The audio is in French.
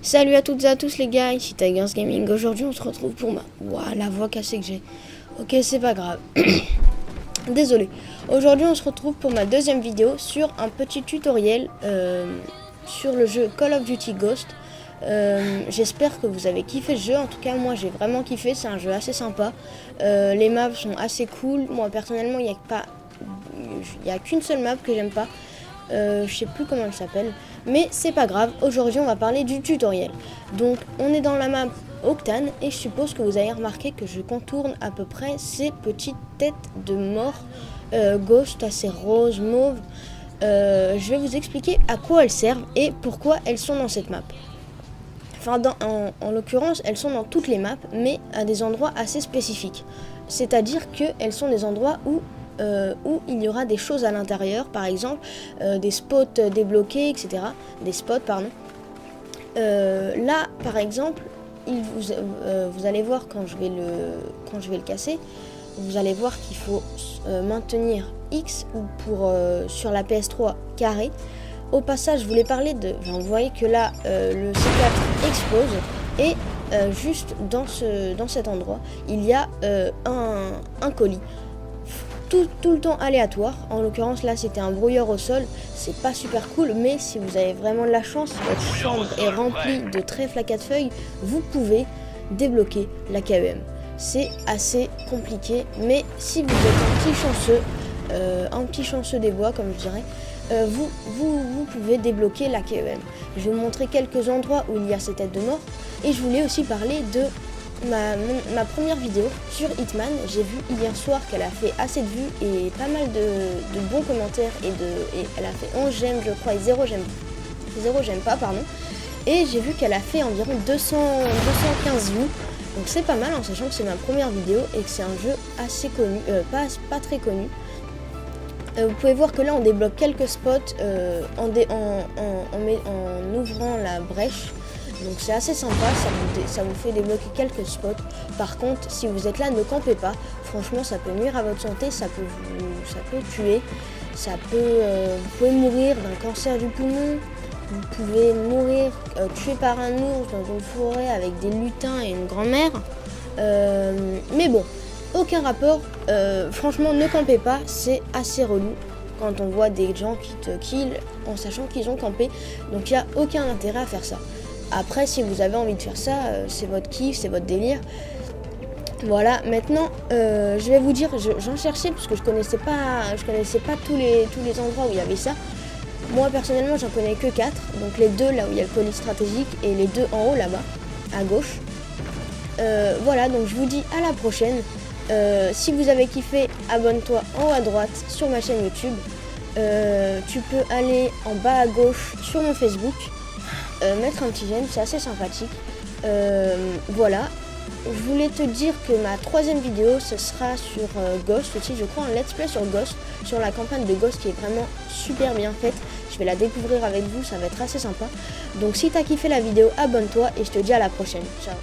Salut à toutes et à tous les gars, ici Tigers Gaming. Aujourd'hui on se retrouve pour ma... Ouah, la voix cassée que j'ai. Ok, c'est pas grave. Désolé. Aujourd'hui on se retrouve pour ma deuxième vidéo sur un petit tutoriel sur le jeu Call of Duty Ghost. J'espère que vous avez kiffé ce jeu. En tout cas moi j'ai vraiment kiffé, c'est un jeu assez sympa. Les maps sont assez cool. Moi personnellement il n'y a qu'une seule map que j'aime pas. Je sais plus comment elle s'appelle, mais c'est pas grave. Aujourd'hui on va parler du tutoriel. Donc on est dans la map Octane et je suppose que vous avez remarqué que je contourne à peu près ces petites têtes de mort ghost assez rose, mauve. Je vais vous expliquer à quoi elles servent et pourquoi elles sont dans cette map. Enfin en l'occurrence elles sont dans toutes les maps, mais à des endroits assez spécifiques. C'est-à-dire qu'elles sont des endroits où il y aura des choses à l'intérieur, par exemple des spots débloqués, etc. Des spots, pardon. Là, par exemple, vous allez voir quand je vais le casser, vous allez voir qu'il faut maintenir X ou sur la PS3 carré. Au passage, je voulais parler de... Enfin, vous voyez que là, le C4 explose et juste dans cet endroit, il y a un colis. Tout le temps aléatoire. En l'occurrence là c'était un brouilleur au sol, c'est pas super cool, mais si vous avez vraiment de la chance, votre chambre est remplie de trèfles à 4 feuilles, vous pouvez débloquer la KEM. C'est assez compliqué, mais si vous êtes un petit chanceux des bois comme je dirais, vous pouvez débloquer la KEM. Je vais vous montrer quelques endroits où il y a ces têtes de mort, et je voulais aussi parler de ma première vidéo sur Hitman. J'ai vu hier soir qu'elle a fait assez de vues et pas mal de bons commentaires et elle a fait 11 j'aime je crois et 0 j'aime pas pardon, et j'ai vu qu'elle a fait environ 215 vues, donc c'est pas mal en sachant que c'est ma première vidéo et que c'est un jeu assez connu, pas très connu. Vous pouvez voir que là on débloque quelques spots en ouvrant la brèche. Donc c'est assez sympa, ça vous fait débloquer quelques spots. Par contre, si vous êtes là, ne campez pas. Franchement, ça peut nuire à votre santé, ça peut tuer. Vous pouvez mourir d'un cancer du poumon. Vous pouvez mourir tué par un ours dans une forêt avec des lutins et une grand-mère. Mais bon, aucun rapport. Franchement, ne campez pas, c'est assez relou quand on voit des gens qui te kill en sachant qu'ils ont campé. Donc il n'y a aucun intérêt à faire ça. Après, si vous avez envie de faire ça, c'est votre kiff, c'est votre délire. Voilà, maintenant, je vais vous dire, j'en cherchais parce que je connaissais pas tous les endroits où il y avait ça. Moi, personnellement, j'en connais que 4. Donc les deux là où il y a le colis stratégique et les deux en haut là-bas, à gauche. Voilà, donc je vous dis à la prochaine. Si vous avez kiffé, abonne-toi en haut à droite sur ma chaîne YouTube. Tu peux aller en bas à gauche sur mon Facebook. Mettre un petit j'aime, c'est assez sympathique. Voilà, je voulais te dire que ma troisième vidéo ce sera sur Ghost aussi, je crois un let's play sur Ghost, sur la campagne de Ghost qui est vraiment super bien faite. Je vais la découvrir avec vous, ça va être assez sympa. Donc si t'as kiffé la vidéo, abonne-toi et je te dis à la prochaine. Ciao.